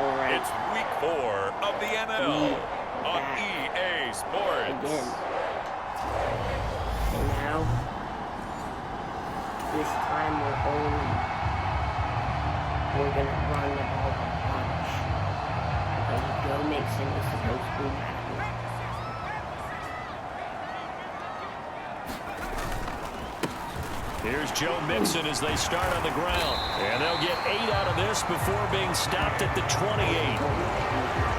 It's week 4 of the NFL on EA Sports. Again. And now, this time we're gonna run the ball a bunch. Because Joe Mixon is supposed to be madden. Here's Joe Mixon as they start on the ground. And they'll get 8 out of this before being stopped at the 28.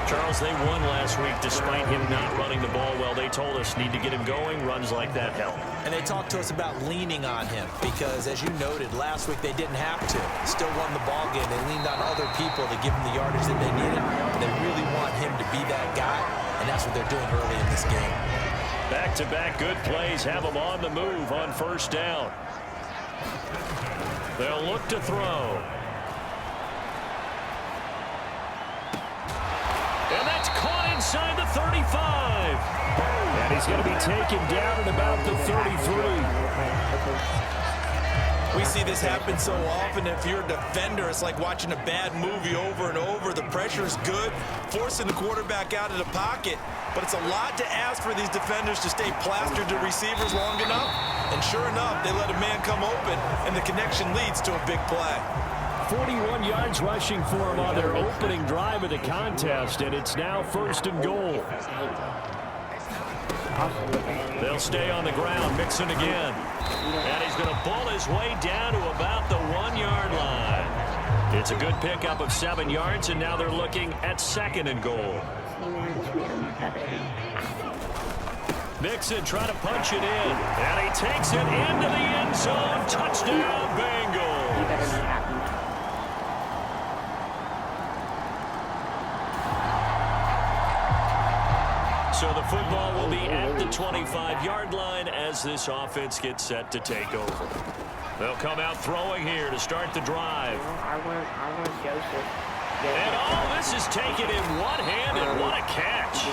Charles, they won last week despite him not running the ball well. They told us need to get him going. Runs like that help. And they talked to us about leaning on him because, as you noted, last week they didn't have to. Still won the ball game. They leaned on other people to give them the yardage that they needed. They really want him to be that guy, and that's what they're doing early in this game. Back-to-back good plays have them on the move on first down. They'll look to throw. And that's caught inside the 35. And he's going to be taken down at about the 33. We see this happen so often. If you're a defender, it's like watching a bad movie over and over. The pressure is good, forcing the quarterback out of the pocket. But it's a lot to ask for these defenders to stay plastered to receivers long enough. And sure enough, they let a man come open, and the connection leads to a big play. 41 yards rushing for him on their opening drive of the contest, and it's now 1st and goal. They'll stay on the ground. Mixon again. And he's going to pull his way down to about the 1-yard line. It's a good pickup of 7 yards, and now they're looking at 2nd and goal. Mixon trying to punch it in, and he takes it into the end zone. Touchdown, Bengals. So the football will be at the 25-yard line as this offense gets set to take over. They'll come out throwing here to start the drive. I want Joseph. And all this is taken in one-handed. What a catch.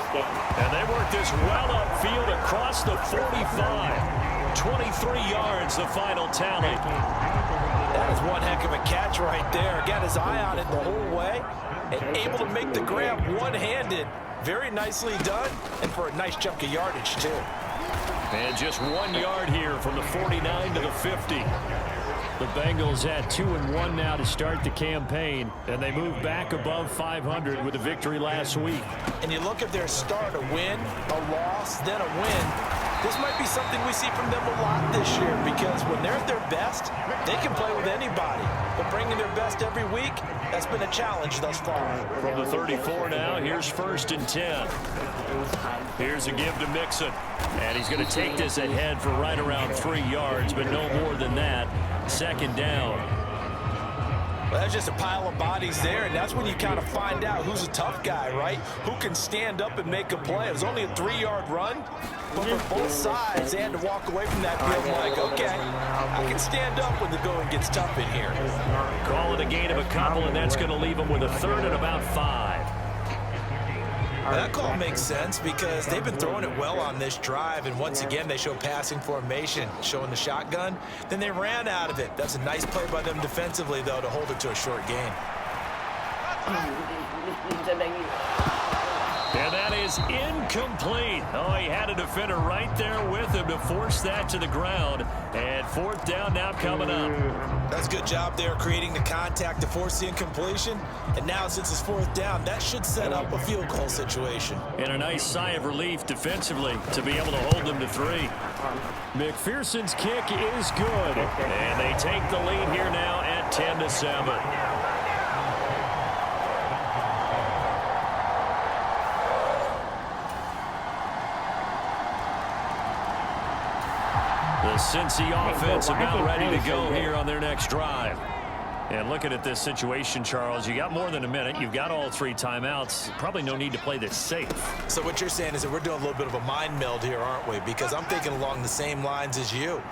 And they work this well upfield across the 45. 23 yards, the final tally. That is one heck of a catch right there. Got his eye on it the whole way and able to make the grab one-handed. Very nicely done, and for a nice chunk of yardage, too. And just 1 yard here from the 49 to the 50. The Bengals at 2-1 now to start the campaign, and they move back above 500 with a victory last week. And you look at their start, a win, a loss, then a win. This might be something we see from them a lot this year because when they're at their best, they can play with anybody. But bringing their best every week, that's been a challenge thus far. From the 34 now, here's 1st and 10. Here's a give to Mixon. And he's going to take this ahead for right around 3 yards, but no more than that. 2nd down. Well, that's just a pile of bodies there, and that's when you kind of find out who's a tough guy, right? Who can stand up and make a play. It was only a 3-yard run, but for both sides, they had to walk away from that field like, okay, I can stand up when the going gets tough in here. Call it a gain of a couple, and that's going to leave them with a 3rd and about 5. Well, that call makes sense because they've been throwing it well on this drive, and once again they show passing formation, showing the shotgun. Then they ran out of it. That's a nice play by them defensively, though, to hold it to a short gain. And that is incomplete. Oh, he had a defender right there with him to force that to the ground. And 4th down now coming up. That's a good job there creating the contact to force the incompletion. And now since it's 4th down, that should set up a field goal situation. And a nice sigh of relief defensively to be able to hold them to 3. McPherson's kick is good. And they take the lead here now at 10-7. The Cincy offense about ready to go here on their next drive. And looking at this situation, Charles, you got more than a minute. You've got all 3 timeouts. Probably no need to play this safe. So what you're saying is that we're doing a little bit of a mind meld here, aren't we? Because I'm thinking along the same lines as you.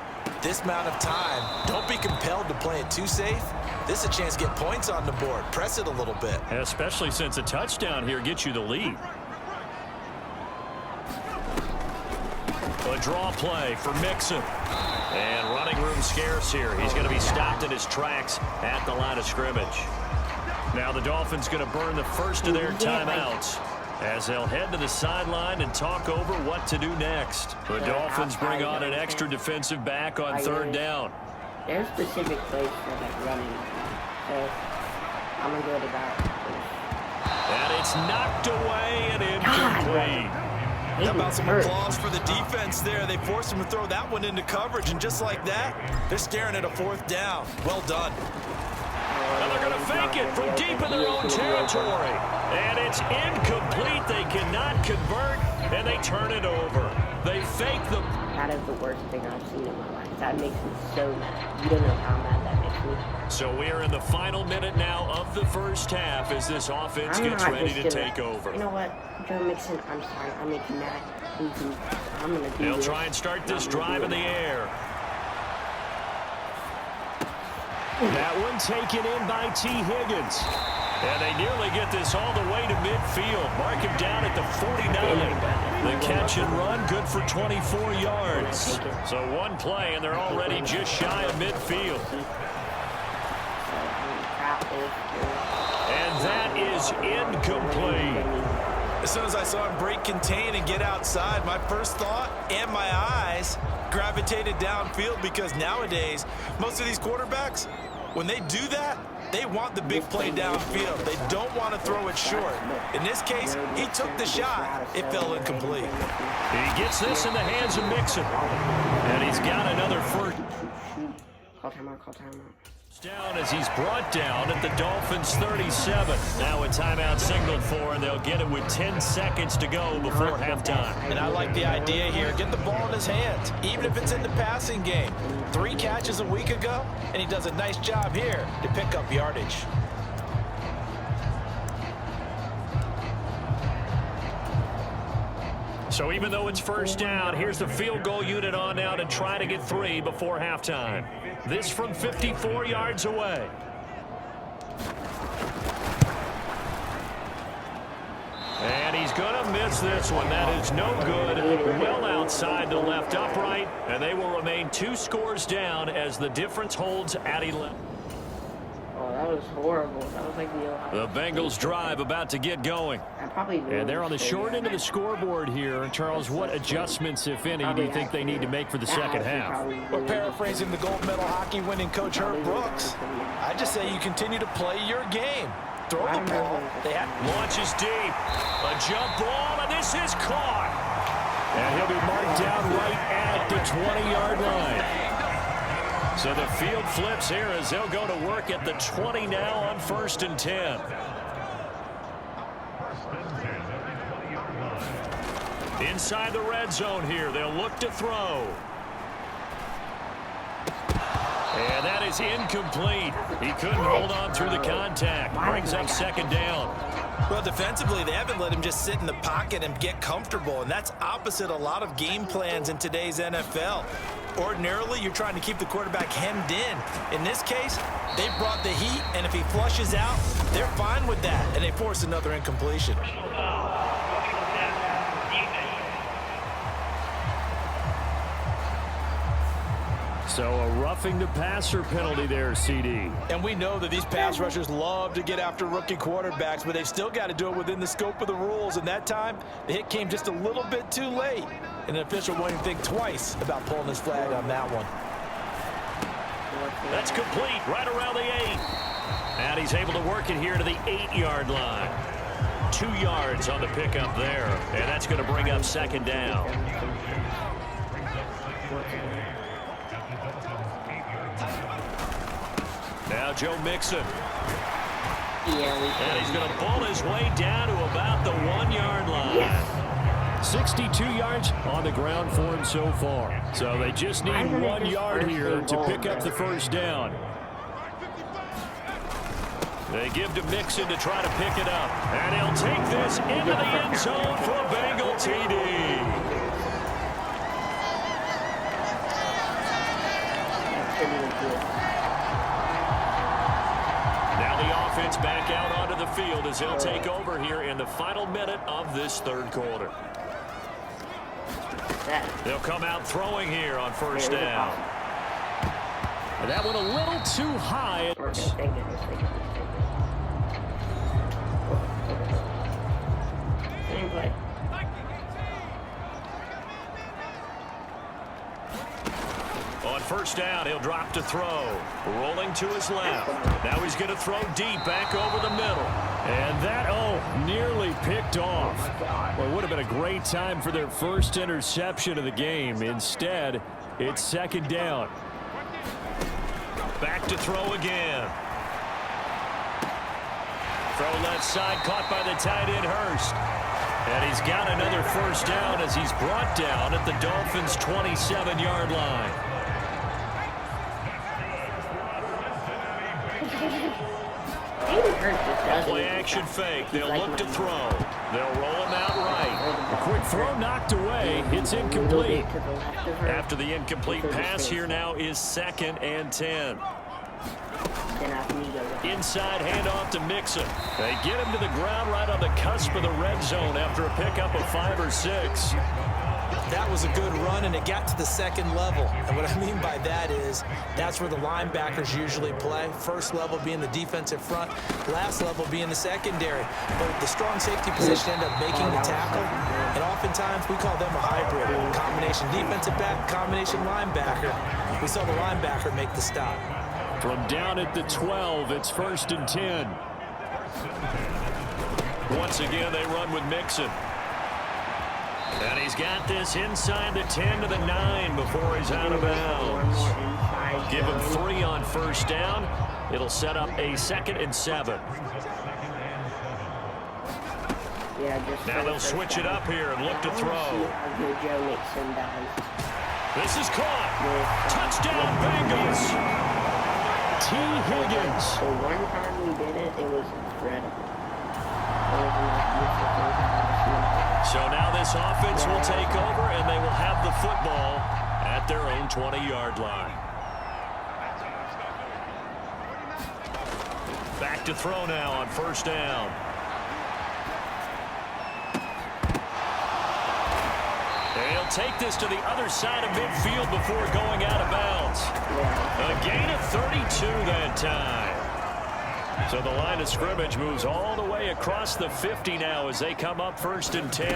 This amount of time, don't be compelled to play it too safe. This is a chance to get points on the board. Press it a little bit. Especially since a touchdown here gets you the lead. A draw play for Mixon. And running room scarce here. He's going to be stopped in his tracks at the line of scrimmage. Now the Dolphins going to burn the first of their timeouts as they'll head to the sideline and talk over what to do next. The Dolphins bring on an extra defensive back on third down. There's specific plays for like running. So I'm gonna go to that. And it's knocked away and incomplete. How about some applause for the defense there? They forced him to throw that one into coverage, and just like that, they're staring at a fourth down. Well done. And they're going to fake it from deep in their own territory. And it's incomplete. They cannot convert, and they turn it over. They fake the... That is the worst thing I've seen in my life. That makes me so mad. You don't know how mad that makes me. So we are in the final minute now of the first half as this offense gets ready to take over. You know what, Joe Mixon, I'm sorry. I make you mad. I'm going to do They'll this. try and start this drive in the air. That one taken in by T. Higgins. And they nearly get this all the way to midfield. Mark him down at the 49. The catch and run, good for 24 yards. So one play, and they're already just shy of midfield. And that is incomplete. As soon as I saw him break contain and get outside, my first thought and my eyes gravitated downfield, because nowadays, most of these quarterbacks, when they do that, they want the big play downfield. They don't want to throw it short. In this case, he took the shot. It fell incomplete. He gets this in the hands of Mixon. And he's got another first. Call timeout, call timeout. Down as he's brought down at the Dolphins 37. Now a timeout signaled for, and they'll get it with 10 seconds to go before halftime. And I like the idea here. Get the ball in his hands, even if it's in the passing game. 3 catches a week ago, and he does a nice job here to pick up yardage. So even though it's first down, here's the field goal unit on now to try to get 3 before halftime. This from 54 yards away. And he's going to miss this one. That is no good. Well outside the left upright. And they will remain 2 scores down as the difference holds at 11. Oh, that was horrible. That was like the Bengals drive about to get going. And they're on the short end of the scoreboard here. Charles, what adjustments, if any, do you think they need to make for the second half? Well, paraphrasing the gold medal hockey winning coach Herb Brooks, I just say you continue to play your game. Throw the ball. Launches deep. A jump ball, and this is caught. And he'll be marked down right at the 20-yard line. So the field flips here as they'll go to work at the 20 now on 1st and 10. Inside the red zone here, they'll look to throw. And that is incomplete. He couldn't hold on through the contact. Brings up 2nd down. Well, defensively, they haven't let him just sit in the pocket and get comfortable, and that's opposite a lot of game plans in today's NFL. Ordinarily, you're trying to keep the quarterback hemmed in. In this case, they brought the heat, and if he flushes out, they're fine with that, and they force another incompletion. So a roughing the passer penalty there, CD. And we know that these pass rushers love to get after rookie quarterbacks, but they've still got to do it within the scope of the rules. And that time, the hit came just a little bit too late. And an official won't even think twice about pulling his flag on that one. That's complete, right around the 8. And he's able to work it here to the 8-yard line. 2 yards on the pickup there. And that's going to bring up 2nd down. Now Joe Mixon. And he's going to pull his way down to about the 1-yard line. 62 yards on the ground for him so far. So they just need 1 yard here to pick up the first down. They give to Mixon to try to pick it up. And he'll take this into the end zone for a Bengal TD. Offense back out onto the field as they'll take over here in the final minute of this 3rd quarter. They'll come out throwing here on 1st down. And that one a little too high. first down. He'll drop to throw. Rolling to his left. Now he's going to throw deep back over the middle. And that, nearly picked off. Well, it would have been a great time for their first interception of the game. Instead, it's second down. Back to throw again. Throw left side, caught by the tight end Hurst. And he's got another first down as he's brought down at the Dolphins' 27-yard line. Play action fake. They'll look to throw. They'll roll him out right. Quick throw knocked away. It's incomplete. After the incomplete pass, here now is 2nd and 10. Inside handoff to Mixon. They get him to the ground right on the cusp of the red zone after a pickup of 5 or 6. That was a good run, and it got to the second level. And what I mean by that is that's where the linebackers usually play. First level being the defensive front, last level being the secondary. But the strong safety position ended up making the tackle, and oftentimes we call them a hybrid. Combination defensive back, combination linebacker. We saw the linebacker make the stop. From down at the 12, it's 1st and 10. Once again, they run with Mixon. And he's got this inside the 10 to the 9 before he's out of bounds. Give him 3 on first down. It'll set up a 2nd and 7. Now they'll switch it up here and look to throw. This is caught. Touchdown, Bengals. T. Higgins. The one time we did it, it was incredible. So now this offense will take over, and they will have the football at their own 20-yard line. Back to throw now on first down. They'll take this to the other side of midfield before going out of bounds. A gain of 32 that time. So the line of scrimmage moves all the way across the 50 now as they come up 1st and 10.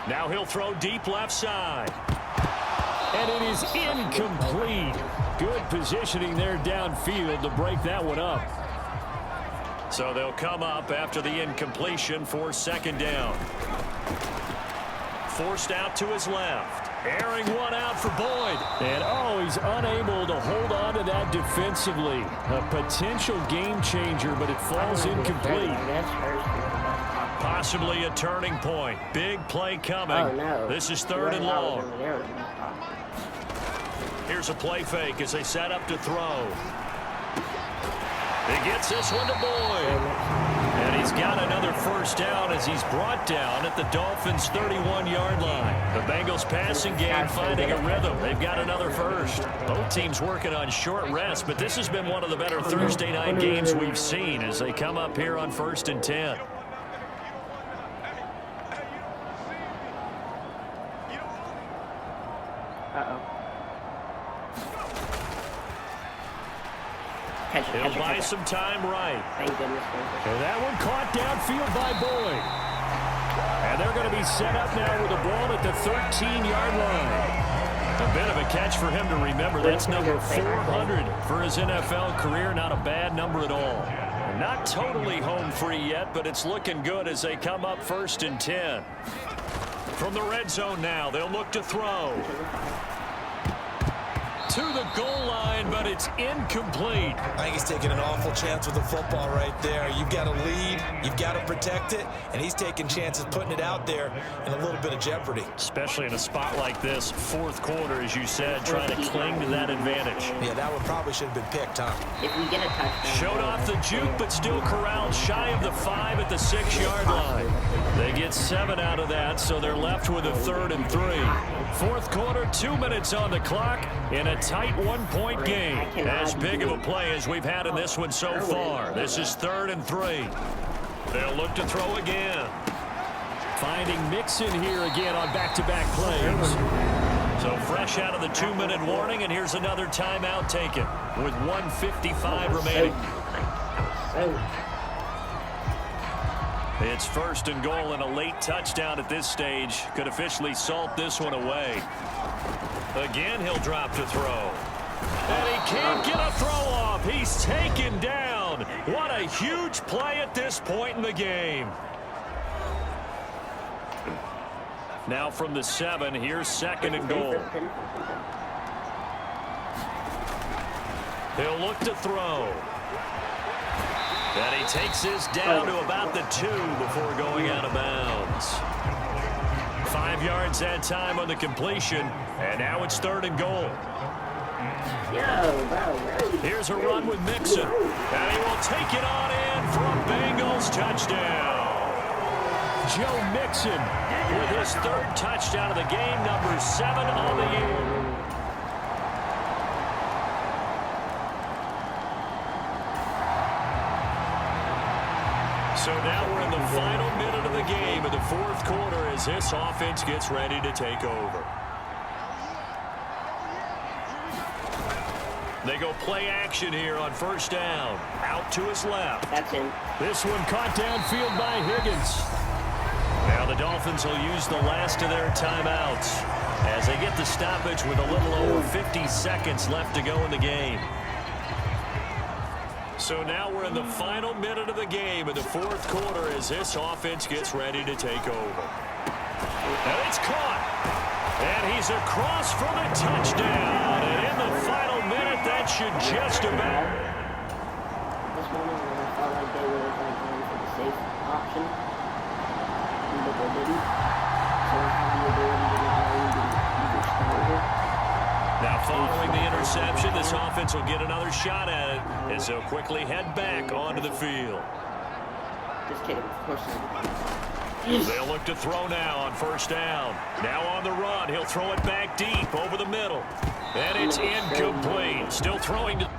Now he'll throw deep left side. And it is incomplete. Good positioning there downfield to break that one up. So they'll come up after the incompletion for 2nd down. Forced out to his left. Airing one out for Boyd. And, he's unable to hold on to that defensively. A potential game changer, but it falls incomplete. Possibly a turning point. Big play coming. This is 3rd and long. Here's a play fake as they set up to throw. He gets this one to Boyd. And he's got another first down as he's brought down at the Dolphins' 31-yard line. The Bengals passing game finding a rhythm. They've got another first. Both teams working on short rest, but this has been one of the better Thursday night games we've seen as they come up here on 1st and 10. He'll buy some time right. Thank goodness. And that one caught downfield by Boyd. And they're going to be set up now with the ball at the 13-yard line. A bit of a catch for him to remember. That's number 400 for his NFL career. Not a bad number at all. Not totally home free yet, but it's looking good as they come up 1st and 10. From the red zone now, they'll look to throw. To the goal line, but it's incomplete. I think he's taking an awful chance with the football right there. You've got to lead, you've got to protect it, and he's taking chances putting it out there in a little bit of jeopardy. Especially in a spot like this, 4th quarter, as you said, trying to cling to that advantage. Yeah, that one probably should have been picked, huh? If we get a touchdown. Showed off the juke, but still corralled shy of the 5 at the 6-yard line. They get 7 out of that, so they're left with a 3rd and 3. 4th quarter, 2 minutes on the clock in a tight 1-point game. As big of a play as we've had in this one so far. This is 3rd and 3. They'll look to throw again. Finding Mixon here again on back-to-back plays. So fresh out of the 2-minute warning, and here's another timeout taken with 1:55 remaining. It's 1st and goal, and a late touchdown at this stage could officially salt this one away. Again, he'll drop to throw. And he can't get a throw off. He's taken down. What a huge play at this point in the game. Now from the 7, here's 2nd and goal. He'll look to throw. And he takes this down to about the 2 before going out of bounds. 5 yards that time on the completion, and now it's 3rd and goal. Here's a run with Mixon, and he will take it on in for a Bengals touchdown. Joe Mixon with his 3rd touchdown of the game, number 7 on the year. So now we're in the final minute of the game in the 4th quarter as this offense gets ready to take over. They go play action here on 1st down. Out to his left. That's him. This one caught downfield by Higgins. Now the Dolphins will use the last of their timeouts as they get the stoppage with a little over 50 seconds left to go in the game. So now we're in the final minute of the game in the 4th quarter as this offense gets ready to take over. And it's caught. And he's across for the touchdown. And in the final minute, that should just about. This one is when I felt like they were going for the safe option. But they didn't. So I have the ability to get even stronger. Now following the interception, this offense will get another shot at it as they'll quickly head back onto the field. Just kidding, of course not. They'll look to throw now on 1st down. Now on the run, he'll throw it back deep over the middle. And it's incomplete. Still throwing to...